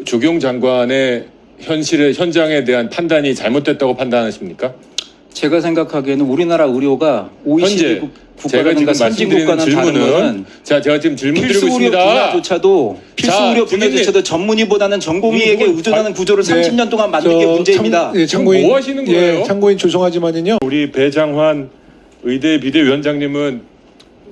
조경 장관의 현장에 대한 판단이 잘못됐다고 판단하십니까? 제가 생각하기에는 우리나라 의료가 OECD 제가 지금 국가라든가 선진 말씀드리는 국가는 다른 거는 질문은 제가 지금 질문 드리고 필수 의료 있습니다. 분야조차도 필수 자, 의료 주민님. 분야조차도 전문의보다는 전공의에게 이건 의존하는 구조를 30년 동안 만든 게 문제입니다. 지금 뭐 하시는 거예요? 참고인 죄송하지만은요. 우리 배장환 의대 비대위원장님은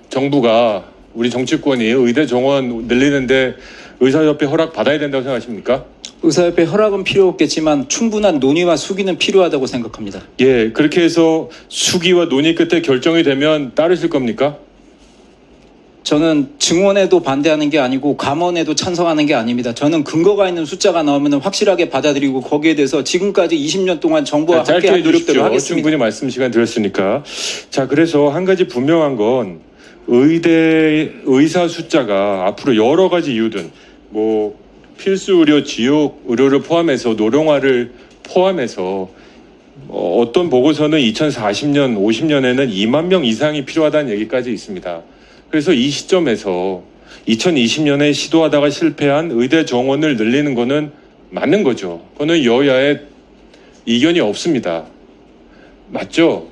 정부가 우리 정치권이 의대 정원 늘리는데 의사협회 허락 받아야 된다고 생각하십니까? 의사협회 허락은 필요 없겠지만 충분한 논의와 수기는 필요하다고 생각합니다. 예, 그렇게 해서 수기와 논의 끝에 결정이 되면 따르실 겁니까? 저는 증원에도 반대하는 게 아니고 감원에도 찬성하는 게 아닙니다. 저는 근거가 있는 숫자가 나오면 확실하게 받아들이고 거기에 대해서 지금까지 20년 동안 정부와 짧게 함께한 노력대로 해주십시오. 하겠습니다. 충분히 말씀 시간 드렸으니까. 자, 그래서 한 가지 분명한 건 의사 숫자가 앞으로 여러 가지 이유든 뭐 필수 의료, 지역 의료를 포함해서 노령화를 포함해서 어떤 보고서는 2040년, 50년에는 2만 명 이상이 필요하다는 얘기까지 있습니다. 그래서 이 시점에서 2020년에 시도하다가 실패한 의대 정원을 늘리는 거는 맞는 거죠. 그거는 여야의 이견이 없습니다. 맞죠?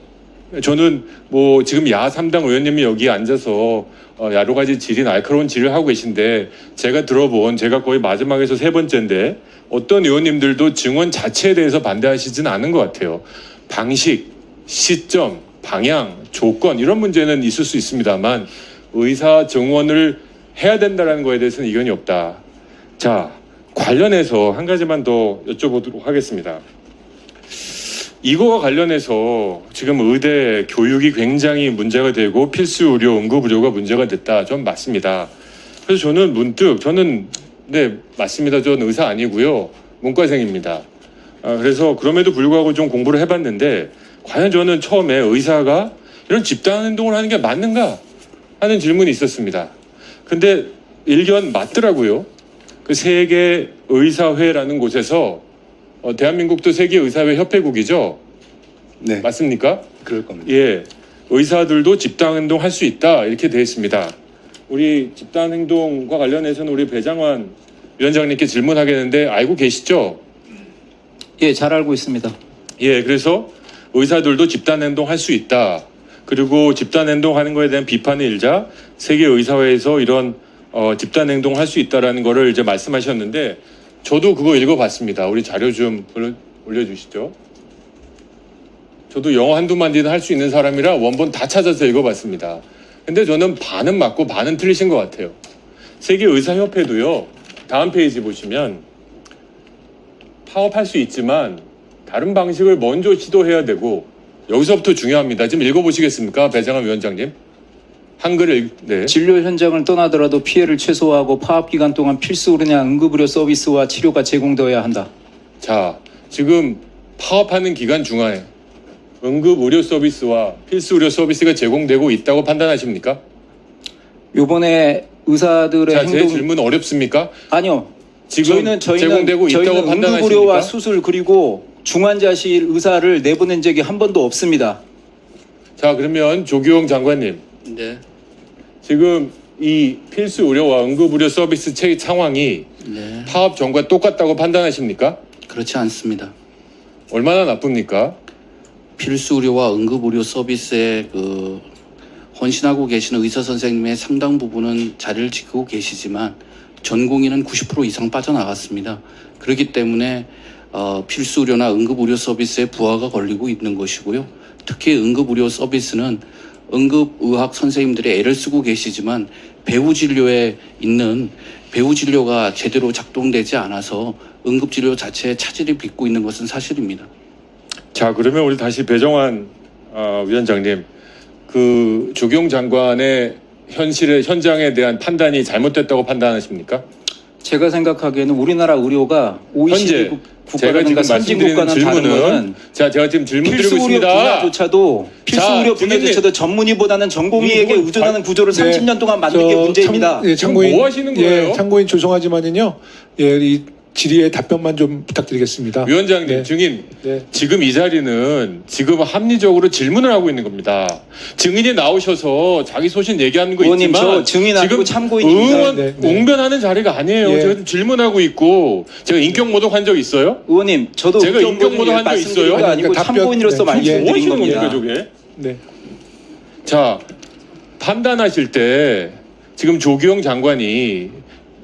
저는 뭐 지금 야 3당 의원님이 여기 앉아서 여러 가지 질의, 날카로운 질의를 하고 계신데 제가 들어본 제가 거의 마지막에서 세 번째인데 어떤 의원님들도 증원 자체에 대해서 반대하시진 않은 것 같아요. 방식, 시점, 방향, 조건 이런 문제는 있을 수 있습니다만 의사 정원을 해야 된다는 거에 대해서는 이견이 없다. 자, 관련해서 한 가지만 더 여쭤보도록 하겠습니다. 이거와 관련해서 지금 의대 교육이 굉장히 문제가 되고 필수 의료, 응급 의료가 문제가 됐다. 좀 맞습니다. 그래서 저는 문득 네 맞습니다. 저는 의사 아니고요. 문과생입니다. 그래서 그럼에도 불구하고 좀 공부를 해봤는데 과연 저는 처음에 의사가 이런 집단 행동을 하는 게 맞는가 하는 질문이 있었습니다. 근데 일견 맞더라고요. 그 세계 의사회라는 곳에서 대한민국도 세계의사회 협회국이죠? 네. 맞습니까? 그럴 겁니다. 예. 의사들도 집단행동 할 수 있다. 이렇게 되어 있습니다. 우리 집단행동과 관련해서는 우리 배장환 위원장님께 질문하겠는데 알고 계시죠? 예, 잘 알고 있습니다. 예. 그래서 의사들도 집단행동 할 수 있다. 그리고 집단행동 하는 거에 대한 비판의 일자 세계의사회에서 이런 집단행동 할 수 있다라는 거를 이제 말씀하셨는데 저도 그거 읽어봤습니다. 우리 자료 좀 올려주시죠. 저도 영어 한두 마디는 할 수 있는 사람이라 원본 다 찾아서 읽어봤습니다. 근데 저는 반은 맞고 반은 틀리신 것 같아요. 세계의사협회도요. 다음 페이지 보시면 파업할 수 있지만 다른 방식을 먼저 시도해야 되고 여기서부터 중요합니다. 지금 읽어보시겠습니까? 배장환 위원장님. 한글을 네. 진료 현장을 떠나더라도 피해를 최소화하고 파업 기간 동안 필수 의료나 응급의료 서비스와 치료가 제공되어야 한다. 자, 지금 파업하는 기간 중에 응급 의료 서비스와 필수 의료 서비스가 제공되고 있다고 판단하십니까? 요번에 의사들의 자, 제 행동 질문 어렵습니까? 아니요. 지금 제공되고 있다고 저희는 판단하십니까? 응급의료와 수술 그리고 중환자실 의사를 내보낸 적이 한 번도 없습니다. 자, 그러면 조규영 장관님. 네. 지금 이 필수 의료와 응급 의료 서비스 상황이 네. 파업 전과 똑같다고 판단하십니까? 그렇지 않습니다. 얼마나 나쁩니까? 필수 의료와 응급 의료 서비스에 헌신하고 계시는 의사 선생님의 상당 부분은 자리를 지키고 계시지만 전공의는 90% 이상 빠져나갔습니다. 그렇기 때문에 필수 의료나 응급 의료 서비스에 부하가 걸리고 있는 것이고요. 특히 응급 의료 서비스는 응급의학 선생님들이 애를 쓰고 계시지만 배후 진료에 있는 배후 진료가 제대로 작동되지 않아서 응급진료 자체에 차질이 빚고 있는 것은 사실입니다. 자, 그러면 우리 다시 배정환 위원장님, 그 조경 장관의 현장에 대한 판단이 잘못됐다고 판단하십니까? 제가 생각하기에는 우리나라 의료가 OECD 제가 지금 국가라든가 선진 말씀드리는 국가는 다른 거는 질문은 제가 지금 질문 드리고 필수 의료 있습니다. 분야조차도 필수 자, 의료 주민님. 분야조차도 전문의보다는 전공의에게 이건 의존하는 구조를 30년 동안 만든 게 문제입니다. 지금 뭐 하시는 거예요? 참고인 죄송하지만은요. 이 질의의 답변만 좀 부탁드리겠습니다. 위원장님, 네. 증인, 네. 지금 이 자리는 지금 합리적으로 질문을 하고 있는 겁니다. 증인이 나오셔서 자기 소신 얘기하는 거 의원님, 있지만 저 증인 아니고 지금 참고인입니다. 의원 네, 네. 옹변하는 자리가 아니에요. 예. 제가 지금 질문하고 있고 제가 인격 모독한 적 있어요? 의원님, 저도 제가 의견 인격 모독 한적 말씀드린 있어요? 거 아니고 그러니까 답변- 참고인으로서 네, 뭐 말씀드린 하시는 겁니다. 겁니까, 저게? 네. 자, 판단하실 때 지금 조기용 장관이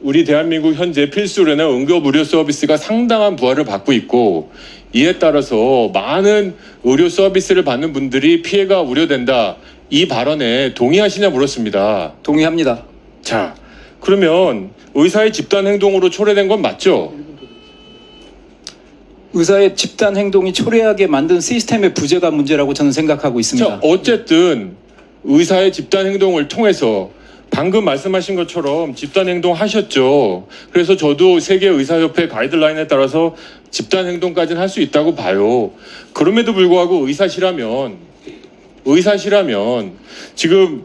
우리 대한민국 현재 필수 의료나 응급 의료 서비스가 상당한 부활을 받고 있고 이에 따라서 많은 의료 서비스를 받는 분들이 피해가 우려된다. 이 발언에 동의하시냐 물었습니다. 동의합니다. 자, 그러면 의사의 집단 행동으로 초래된 건 맞죠? 의사의 집단 행동이 초래하게 만든 시스템의 부재가 문제라고 저는 생각하고 있습니다. 자, 어쨌든 의사의 집단 행동을 통해서 방금 말씀하신 것처럼 집단 행동 하셨죠. 그래서 저도 세계 의사협회 가이드라인에 따라서 집단 행동까지는 할 수 있다고 봐요. 그럼에도 불구하고 의사시라면 지금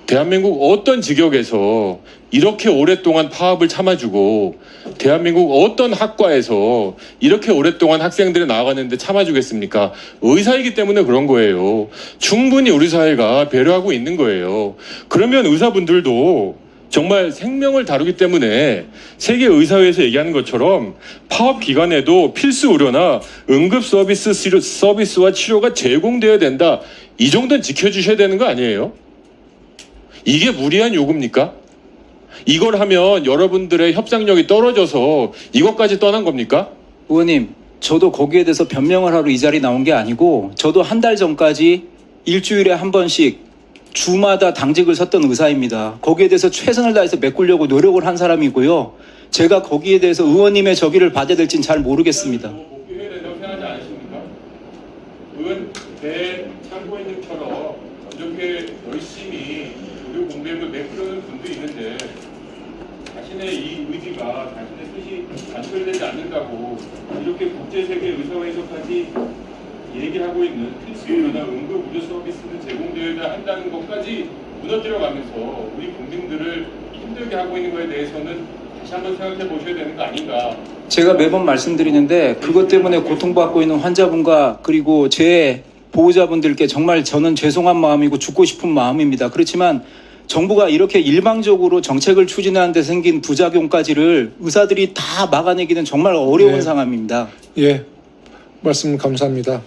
대한민국 어떤 직역에서 이렇게 오랫동안 파업을 참아주고 대한민국 어떤 학과에서 이렇게 오랫동안 학생들이 나아가는데 참아주겠습니까? 의사이기 때문에 그런 거예요. 충분히 우리 사회가 배려하고 있는 거예요. 그러면 의사분들도 정말 생명을 다루기 때문에 세계의사회에서 얘기하는 것처럼 파업 기간에도 필수 의료나 응급 서비스와 치료가 제공되어야 된다. 이 정도는 지켜주셔야 되는 거 아니에요? 이게 무리한 요구입니까? 이걸 하면 여러분들의 협상력이 떨어져서 이것까지 떠난 겁니까? 의원님, 저도 거기에 대해서 변명을 하러 이 자리 나온 게 아니고 저도 한 달 전까지 일주일에 한 번씩 주마다 당직을 섰던 의사입니다. 거기에 대해서 최선을 다해서 메꾸려고 노력을 한 사람이고요. 제가 거기에 대해서 의원님의 저기를 받아야 될지는 잘 모르겠습니다. 복귀해야 된다고 생각하지 않으십니까? 의원 참고인님처럼 이렇게 열심히 의료 공백을 메꾸려는 분도 있는데 자신의 이 의지가 자신의 뜻이 관철되지 않는다고 이렇게 국제세계 의사회에서까지 얘기하고 있는 필수 의료나 응급 의료 서비스는 제공되어야 한다는 것까지 무너뜨려가면서 우리 국민들을 힘들게 하고 있는 것에 대해서는 다시 한번 생각해 보셔야 되는 거 아닌가. 제가 매번 말씀드리는데 그것 때문에 고통받고 있는 환자분과 그리고 제 보호자분들께 정말 저는 죄송한 마음이고 죽고 싶은 마음입니다. 그렇지만 정부가 이렇게 일방적으로 정책을 추진하는 데 생긴 부작용까지를 의사들이 다 막아내기는 정말 어려운 네. 상황입니다. 예. 말씀 감사합니다.